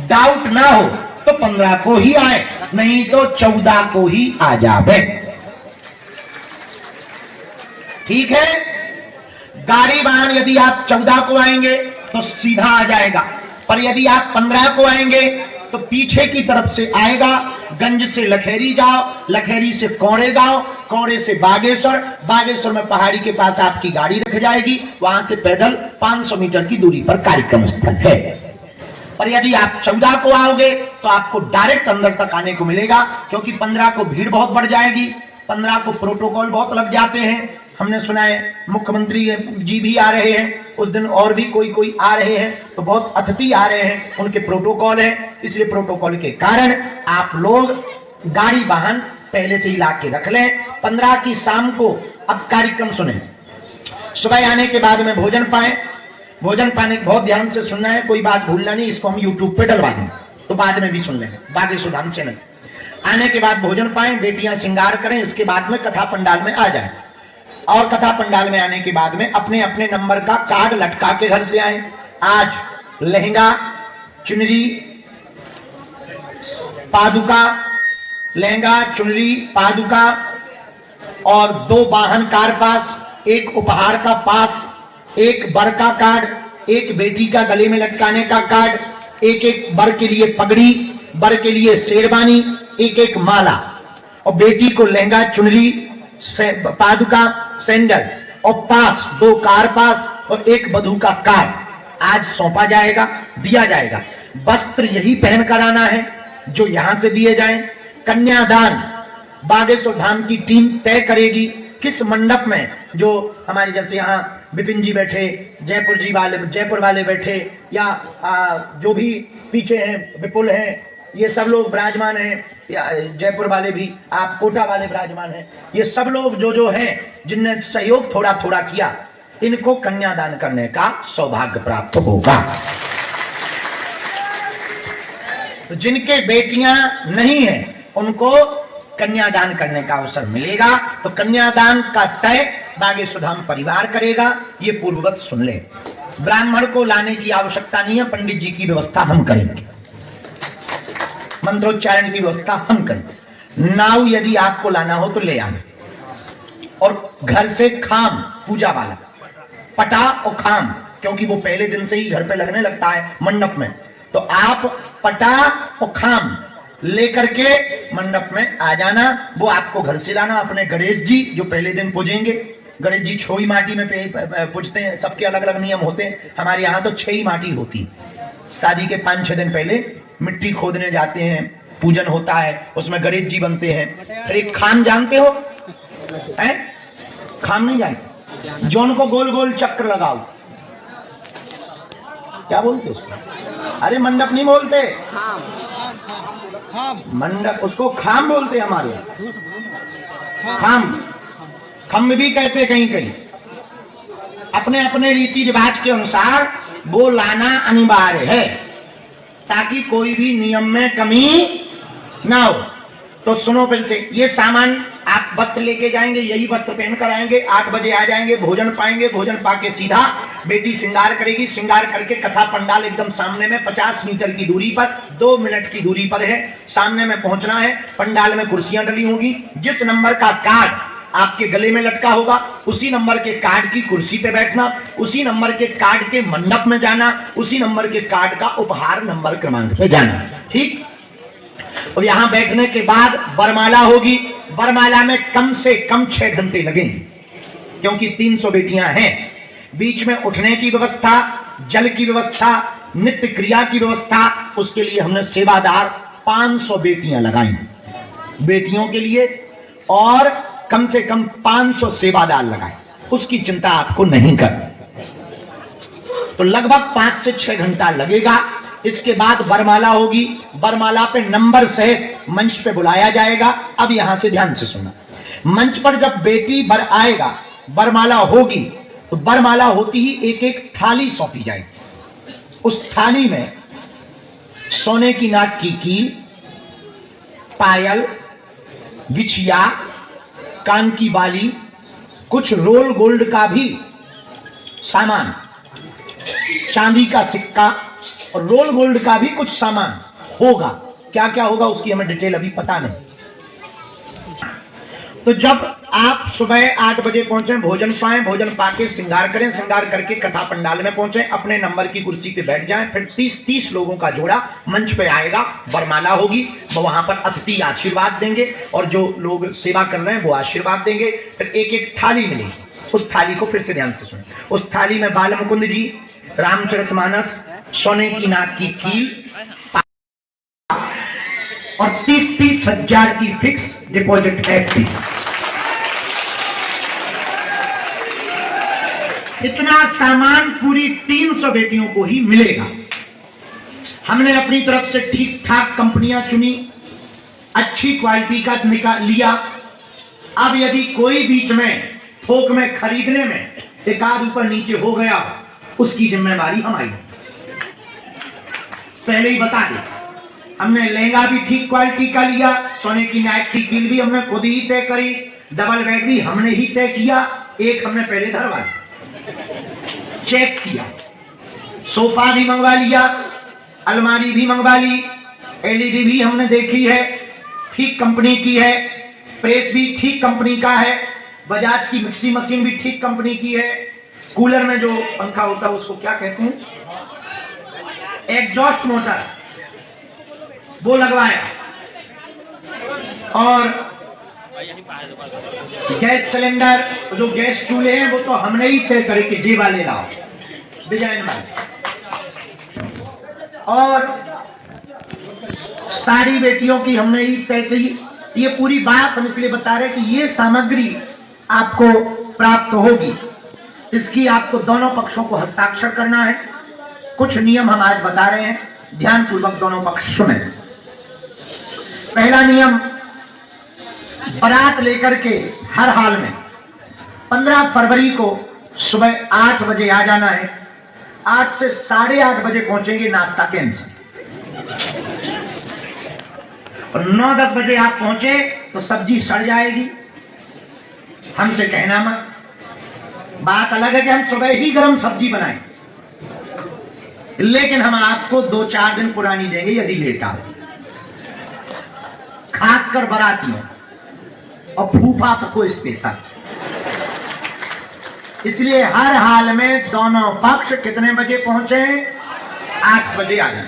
Doubt ना हो तो 15 को ही आए, नहीं तो 14 को ही आ जावे। ठीक है। गाड़ी वाहन यदि आप 14 को आएंगे तो सीधा आ जाएगा, पर यदि आप 15 को आएंगे तो पीछे की तरफ से आएगा। गंज से लखेरी जाओ, लखेरी से कौड़े गांव, कौड़े से बागेश्वर, बागेश्वर में पहाड़ी के पास आपकी गाड़ी रख जाएगी, वहां से पैदल 500 मीटर की दूरी पर कार्यक्रम स्थल है। और यदि आप 14 को आओगे तो आपको डायरेक्ट अंदर तक आने को मिलेगा, क्योंकि 15 को भीड़ बहुत बढ़ जाएगी, 15 को प्रोटोकॉल बहुत लग जाते हैं। हमने सुना है मुख्यमंत्री जी भी आ रहे हैं उस दिन, और भी कोई आ रहे हैं, तो बहुत अतिथि आ रहे हैं, उनके प्रोटोकॉल है, इसलिए प्रोटोकॉल के कारण आप लोग गाड़ी वाहन पहले से ही ला के रख लें। 15 की शाम को अब कार्यक्रम सुने। सुबह आने के बाद में भोजन पाए, भोजन पाने बहुत ध्यान से सुनना है, कोई बात भूलना नहीं, इसको हम यूट्यूब पे डलवा देंगे तो बाद में भी सुन लेंगे, बागेश्वर धाम चैनल। आने के बाद भोजन पाए, बेटियां श्रृंगार करें, इसके बाद में कथा पंडाल में आ जाए, और कथा पंडाल में आने के बाद में अपने अपने नंबर का कार्ड लटका के घर से आए। आज लहंगा, चुनरी, पादुका, लहंगा, चुनरी, पादुका और 2 वाहन कार पास, 1 उपहार का पास, 1 बर का कार्ड, 1 बेटी का गले में लटकाने का कार्ड, 1 बर के लिए पगड़ी, बर के लिए शेरवानी, 1 माला, और बेटी को लहंगा, चुनरी, पादुका, सैंडल और पास, 2 कार पास और 1 वधू का कार्ड आज सौंपा जाएगा, दिया जाएगा। वस्त्र यही पहन कर आना है जो यहां से दिए जाएं। कन्यादान बागेश्वर धाम की टीम तय करेगी किस मंडप में, जो हमारे जैसे यहाँ विपिन जी बैठे, जयपुर वाले बैठे, या जो भी पीछे हैं विपुल हैं, ये सब लोग विराजमान हैं, या जयपुर वाले भी, आप कोटा वाले विराजमान हैं, ये सब लोग जो हैं जिनने सहयोग थोड़ा थोड़ा किया, इनको कन्यादान करने का सौभाग्य प्राप्त होगा। तो जिनके बेटियां नहीं हैं उनको कन्यादान करने का अवसर मिलेगा। तो कन्यादान का तय बागेश्वर धाम परिवार करेगा, ये पूर्ववत सुन ले। ब्राह्मण को लाने की आवश्यकता नहीं है, पंडित जी की व्यवस्था हम करेंगे, मंत्रोच्चारण की व्यवस्था हम करें। नाव यदि आपको लाना हो तो ले आना, और घर से खाम पूजा वाला, पटा और खाम, क्योंकि वो पहले दिन से ही घर पे लगने लगता है मंडप में, तो आप पटा और खाम लेकर के मंडप में आ जाना। वो आपको घर से लाना। अपने गणेश जी जो पहले दिन पूजेंगे, गणेश जी 6 ही माटी में पूजते हैं, सबके अलग अलग नियम होते हैं, हमारे यहाँ तो 6 ही माटी होती है। शादी के 5-6 दिन पहले मिट्टी खोदने जाते हैं, पूजन होता है, उसमें गणेश जी बनते हैं। फिर एक खाम जानते हो, हैं? खाम नहीं जानते? जौन को गोल गोल चक्र लगाओ, क्या बोलते उसको? अरे मंडप नहीं बोलते, मंडप, उसको खाम बोलते हमारे। खाम, खम्भ भी कहते कहीं कहीं। अपने अपने रीति रिवाज के अनुसार वो लाना अनिवार्य है, ताकि कोई भी नियम में कमी ना हो। तो सुनो फिर से, ये सामान आप वस्त्र लेके जाएंगे, यही वस्त्र पहन कर आएंगे, 8 बजे आ जाएंगे, भोजन पाएंगे, भोजन पाके सीधा बेटी श्रृंगार करेगी, श्रृंगार करके कथा पंडाल एकदम सामने में 50 मीटर की दूरी पर, 2 मिनट की दूरी पर है, सामने में पहुंचना है। पंडाल में कुर्सियां डली होंगी, जिस नंबर का कार्ड आपके गले में लटका होगा उसी नंबर के कार्ड की कुर्सी पे बैठना, उसी नंबर के कार्ड के मंडप में जाना, उसी नंबर के कार्ड का उपहार नंबर क्रमांक पे जाना। ठीक। और यहां बैठने के बाद वरमाला होगी। वरमाला में कम से कम 6 घंटे लगेंगे, क्योंकि 300 बेटियां हैं। बीच में उठने की व्यवस्था, जल की व्यवस्था, नित्य क्रिया की व्यवस्था, उसके लिए हमने सेवादार 500 बेटियां लगाई बेटियों के लिए, और कम से कम 500 सेवादार लगाए, उसकी चिंता आपको नहीं करनी। तो लगभग 5 से 6 घंटा लगेगा। इसके बाद वरमाला होगी। वरमाला पे नंबर सहित मंच पे बुलाया जाएगा। अब यहां से ध्यान से सुनना, मंच पर जब बेटी वर आएगा, वरमाला होगी, तो वरमाला होती ही एक एक थाली सौंपी जाएगी। उस थाली में सोने की नाक की कील, पायल, बिछिया, कान की बाली, कुछ रोल गोल्ड का भी सामान, चांदी का सिक्का, और रोल गोल्ड का भी कुछ सामान होगा। क्या क्या होगा उसकी हमें डिटेल अभी पता नहीं। तो जब आप सुबह 8 बजे पहुंचे, भोजन पाएं, भोजन पाके श्रृंगार करें, श्रृंगार करके कथा पंडाल में पहुंचे, अपने नंबर की कुर्सी पे बैठ जाएं। फिर 30 लोगों का जोड़ा मंच पे आएगा, वरमाला होगी, वो वहां पर अतिथि आशीर्वाद देंगे और जो लोग सेवा कर रहे हैं वो आशीर्वाद देंगे। फिर एक एक थाली मिलेगी, उस थाली को फिर से ध्यान से सुने। उस थाली में बाल मुकुंद जी, रामचरितमानस, सोने की नाक की कील और 30 हजार की फिक्स डिपॉजिट है। इतना सामान पूरी 300 बेटियों को ही मिलेगा। हमने अपनी तरफ से ठीक ठाक कंपनियां चुनी, अच्छी क्वालिटी का निकाल लिया। अब यदि कोई बीच में थोक में खरीदने में एक आध ऊपर नीचे हो गया, उसकी जिम्मेवारी हमारी। पहले ही बता दें, हमने लहंगा भी ठीक क्वालिटी का लिया, सोने की नाक की कील भी हमने खुद ही तय करी, डबल बेड भी हमने ही तय किया, एक हमने पहले धरवा चेक किया, सोफा भी मंगवा लिया, अलमारी भी मंगवा ली, एलईडी भी हमने देखी है, ठीक कंपनी की है, प्रेस भी ठीक कंपनी का है, बजाज की मिक्सी मशीन भी ठीक कंपनी की है, कूलर में जो पंखा होता है उसको क्या कहते हैं, एग्जॉस्ट मोटर, वो लगवाया। और गैस सिलेंडर, जो गैस चूल्हे हैं वो तो हमने ही तय करे कि जे वाले लाओ, डिजाइन वाले। और सारी बेटियों की हमने ही तय की। ये पूरी बात हम इसलिए बता रहे कि ये सामग्री आपको प्राप्त होगी, इसकी आपको दोनों पक्षों को हस्ताक्षर करना है। कुछ नियम हम आज बता रहे हैं, ध्यान पूर्वक दोनों पक्ष सुने। पहला नियम, बारात लेकर के हर हाल में 15 फरवरी को सुबह 8 बजे आ जाना है। 8 से 8:30 बजे पहुंचेंगे नाश्ता केंद्र से। और 9-10 बजे आप पहुंचे तो सब्जी सड़ जाएगी, हमसे कहना मत। बात अलग है कि हम सुबह ही गर्म सब्जी बनाएं, लेकिन हम आपको 2-4 दिन पुरानी देंगे यदि लेट आओ, खासकर बारातियों और फूफा को स्पेशल। इसलिए हर हाल में दोनों पक्ष कितने बजे पहुंचे? 8 बजे आ जाए।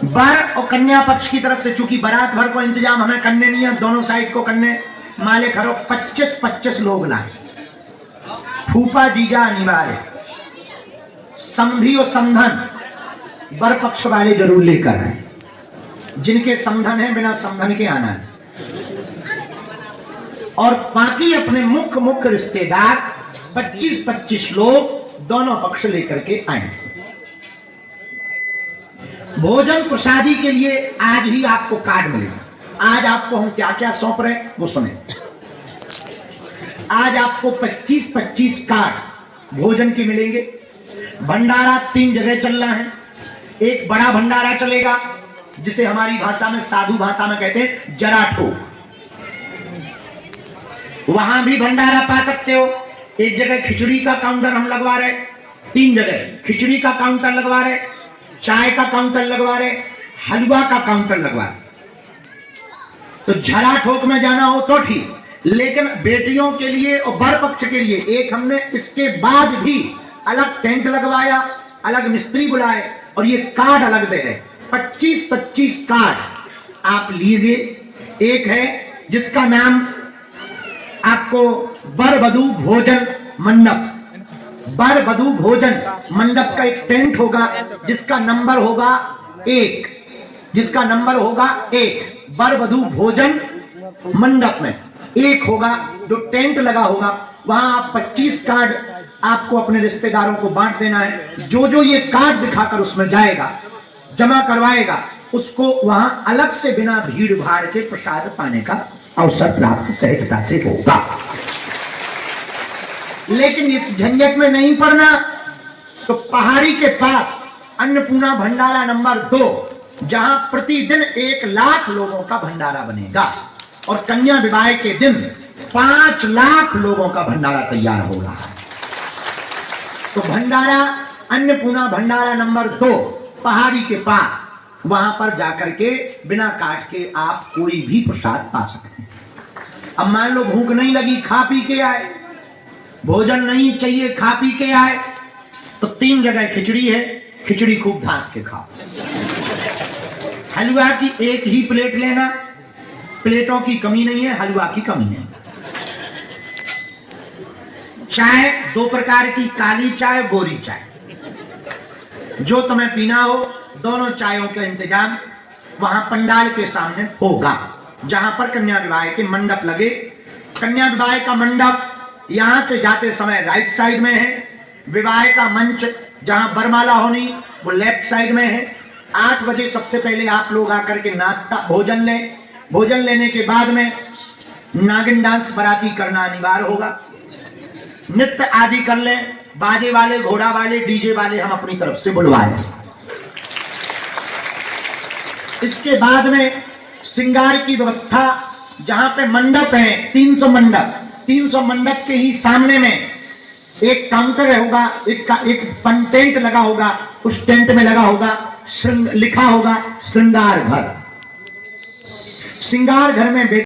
वर और कन्या पक्ष की तरफ से चूंकि बारात भर को इंतजाम हमें करने नहीं है, दोनों साइड को करने, माले खरो 25-25 लोग लाए। फूफा जीजा अनिवार्य, समधी और समधन वर पक्ष वाले जरूर लेकर आए, जिनके समधन है बिना समधन के आना है। और बाकी अपने मुख्य रिश्तेदार 25-25 लोग दोनों पक्ष लेकर के आए। भोजन प्रसादी के लिए आज ही आपको कार्ड मिलेगा। आज आपको हम क्या क्या सौंप रहे हैं वो सुने। आज आपको 25-25 कार्ड भोजन के मिलेंगे। भंडारा 3 जगह चल रहा है। एक बड़ा भंडारा चलेगा जिसे हमारी भाषा में, साधु भाषा में कहते हैं जराठो। वहां भी भंडारा पा सकते हो। एक जगह खिचड़ी का काउंटर हम लगवा रहे, 3 जगह खिचड़ी का काउंटर लगवा रहे, चाय का काउंटर लगवा रहे, हलवा का काउंटर लगवा रहे। तो झरा ठोक में जाना हो तो ठीक, लेकिन बेटियों के लिए और वर पक्ष के लिए एक हमने इसके बाद भी अलग टेंट लगवाया, अलग मिस्त्री बुलाए और ये कार्ड अलग दे रहे। 25-25 कार्ड आप लीजिए। एक है जिसका नाम आपको वर वधू भोजन मंडप, वर वधू भोजन मंडप का एक टेंट होगा जिसका नंबर होगा 1, जिसका नंबर होगा 1। वर वधू भोजन मंडप में 1 होगा जो टेंट लगा होगा। वहां आप 25 कार्ड आपको अपने रिश्तेदारों को बांट देना है। जो जो ये कार्ड दिखाकर उसमें जाएगा, जमा करवाएगा, उसको वहां अलग से बिना भीड़ भाड़ के प्रसाद पाने का अवसर प्राप्त सहजता से होगा। लेकिन इस झंझट में नहीं पड़ना तो पहाड़ी के पास अन्नपूर्णा भंडारा नंबर 2, जहां प्रतिदिन 1 लाख लोगों का भंडारा बनेगा और कन्या विवाह के दिन 5 लाख लोगों का भंडारा तैयार हो रहा है। तो भंडारा अन्नपूर्णा भंडारा नंबर 2 पहाड़ी के पास, वहां पर जाकर के बिना काट के आप कोई भी प्रसाद पा सकते हैं। अब मान लो भूख नहीं लगी, खा पी के आए, भोजन नहीं चाहिए, खा पी के आए, तो 3 जगह खिचड़ी है, खिचड़ी खूब धास के खाओ। हलवा की एक ही प्लेट लेना, प्लेटों की कमी नहीं है, हलवा की कमी नहीं। चाय 2 प्रकार की, काली चाय, गोरी चाय, जो तुम्हें पीना हो दोनों चायों का इंतजाम वहां पंडाल के सामने होगा, जहां पर कन्या विवाह के मंडप लगे। कन्या विवाह का मंडप यहां से जाते समय राइट साइड में है, विवाह का मंच जहां बरमाला होनी वो लेफ्ट साइड में है। 8 बजे सबसे पहले आप लोग आकर के नाश्ता भोजन लें। भोजन लेने के बाद में नागिन डांस बराती करना अनिवार्य होगा, नृत्य आदि कर लें, बाजे वाले, घोड़ा वाले, डीजे वाले हम अपनी तरफ से बुलवाएं। इसके बाद में श्रृंगार की व्यवस्था, जहां पे मंडप है 300 मंडप, 300 मंडप के ही सामने में एक काउंटर होगा, एक टेंट लगा होगा, उस टेंट में लगा होगा लिखा होगा श्रृंगार घर। श्रृंगार घर में